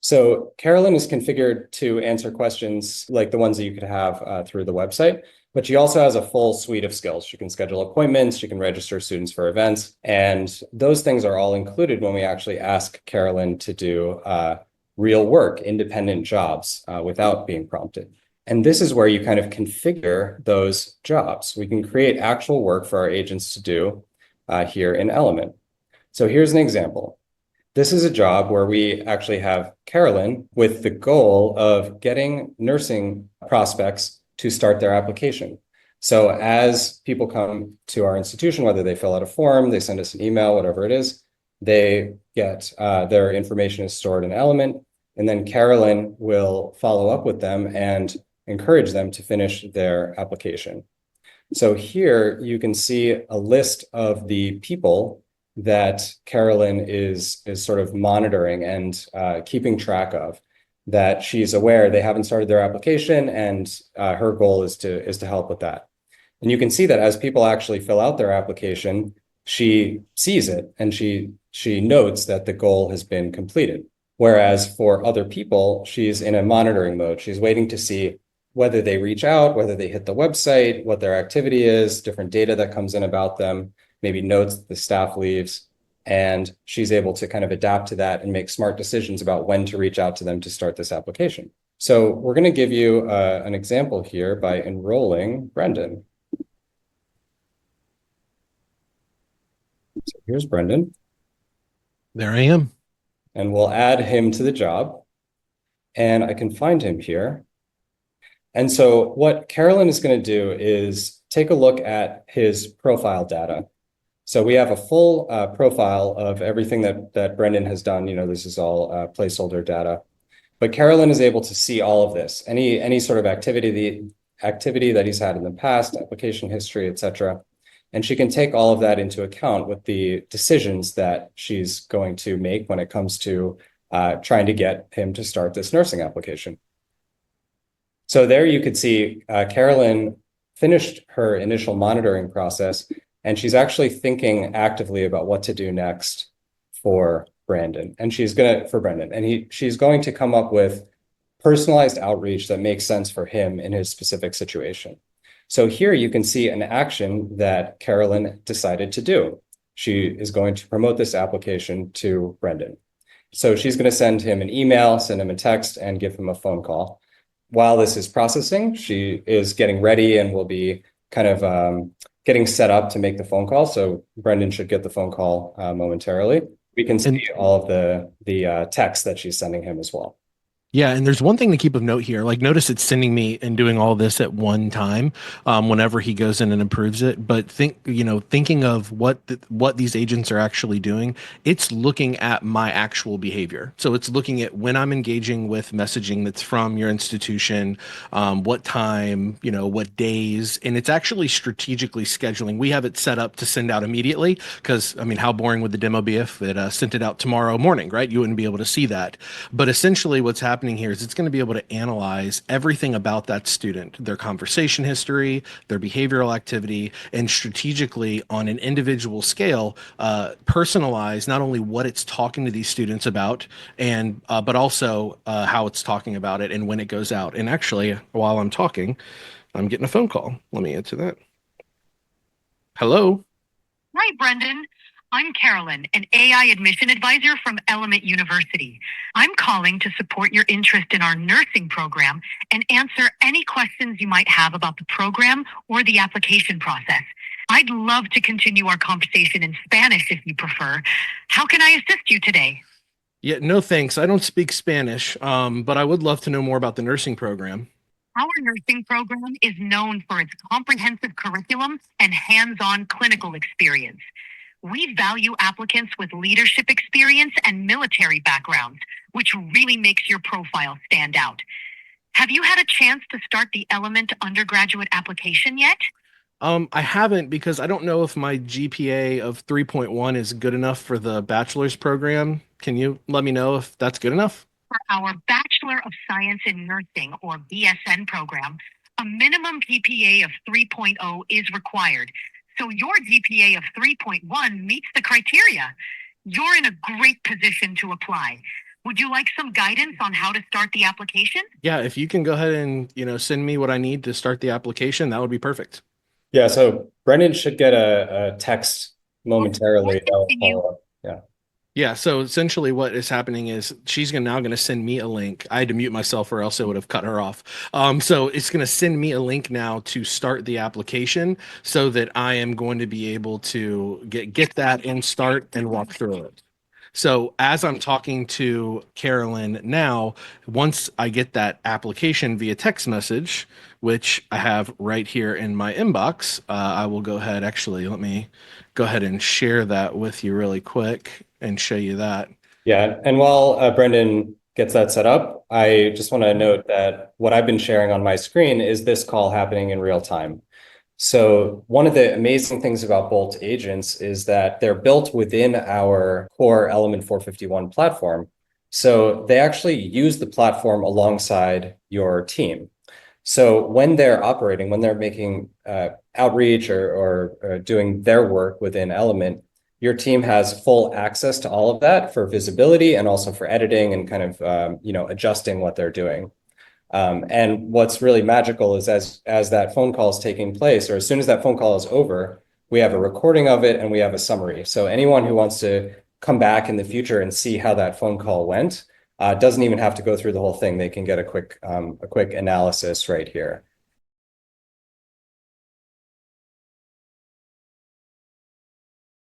So Carolyn is configured to answer questions like the ones that you could have through the website, but she also has a full suite of skills. She can schedule appointments, she can register students for events, and those things are all included when we actually ask Carolyn to do real work, independent jobs without being prompted. And this is where you kind of configure those jobs. We can create actual work for our agents to do here in Element. So here's an example. This is a job where we actually have Carolyn with the goal of getting nursing prospects to start their application. So as people come to our institution, whether they fill out a form, they send us an email, whatever it is, they get their information is stored in Element, and then Carolyn will follow up with them and encourage them to finish their application. So here you can see a list of the people that Carolyn is sort of monitoring and keeping track of, that she's aware they haven't started their application, and her goal is to help with that. And you can see that as people actually fill out their application, she sees it and she notes that the goal has been completed. Whereas for other people, she's in a monitoring mode. She's waiting to see whether they reach out, whether they hit the website, what their activity is, different data that comes in about them, maybe notes the staff leaves, and she's able to kind of adapt to that and make smart decisions about when to reach out to them to start this application. So we're going to give you an example here by enrolling Brendan. So here's Brendan. There I am. And we'll add him to the job. And I can find him here. And so what Carolyn is going to do is take a look at his profile data. So we have a full profile of everything that Brendan has done. You know, this is all placeholder data. But Carolyn is able to see all of this, any sort of activity that he's had in the past, application history, et cetera. And she can take all of that into account with the decisions that she's going to make when it comes to trying to get him to start this nursing application. So there you could see Carolyn finished her initial monitoring process, and she's actually thinking actively about what to do next for Brandon. And she's going to come up with personalized outreach that makes sense for him in his specific situation. So here you can see an action that Carolyn decided to do. She is going to promote this application to Brendan. So she's going to send him an email, send him a text, and give him a phone call. While this is processing, she is getting ready and will be kind of getting set up to make the phone call. So Brendan should get the phone call momentarily. We can see all of the text that she's sending him as well. Yeah, and there's one thing to keep of note here. Like, notice it's sending me and doing all this at one time whenever he goes in and approves it. But thinking of what these agents are actually doing, it's looking at my actual behavior. So it's looking at when I'm engaging with messaging that's from your institution, what time, what days, and it's actually strategically scheduling. We have it set up to send out immediately because, I mean, how boring would the demo be if it sent it out tomorrow morning, right? You wouldn't be able to see that. But essentially what's happening here is it's going to be able to analyze everything about that student, their conversation history, their behavioral activity, and strategically on an individual scale, personalize not only what it's talking to these students about, and but also how it's talking about it and when it goes out. And actually, while I'm talking, I'm getting a phone call. Let me answer that. Hello. Hi, Brendan. I'm Carolyn, an AI admission advisor from Element University. I'm calling to support your interest in our nursing program and answer any questions you might have about the program or the application process. I'd love to continue our conversation in Spanish if you prefer. How can I assist you today? Yeah, no thanks. I don't speak Spanish, but I would love to know more about the nursing program. Our nursing program is known for its comprehensive curriculum and hands-on clinical experience. We value applicants with leadership experience and military backgrounds, which really makes your profile stand out. Have you had a chance to start the Element undergraduate application yet? I haven't, because I don't know if my GPA of 3.1 is good enough for the bachelor's program. Can you let me know if that's good enough? For our Bachelor of Science in Nursing, or BSN program, a minimum GPA of 3.0 is required. So your GPA of 3.1 meets the criteria. You're in a great position to apply. Would you like some guidance on how to start the application? Yeah, if you can go ahead and, send me what I need to start the application, that would be perfect. Yeah, so Brendan should get a text momentarily. Before I That'll continue, follow up. Yeah. Yeah, so essentially what is happening is she's now going to send me a link. I had to mute myself or else it would have cut her off. So it's going to send me a link now to start the application so that I am going to be able to get that and start and walk through it. So as I'm talking to Carolyn now, once I get that application via text message, which I have right here in my inbox, I will go ahead. Actually, let me go ahead and share that with you really quick and show you that. Yeah, and while Brendan gets that set up, I just want to note that what I've been sharing on my screen is this call happening in real time. So one of the amazing things about Bolt agents is that they're built within our core Element 451 platform. So they actually use the platform alongside your team. So when they're operating, when they're making outreach or doing their work within Element, your team has full access to all of that for visibility and also for editing and kind of adjusting what they're doing. And what's really magical is as that phone call is taking place, or as soon as that phone call is over, we have a recording of it and we have a summary. So anyone who wants to come back in the future and see how that phone call went doesn't even have to go through the whole thing. They can get a quick analysis right here.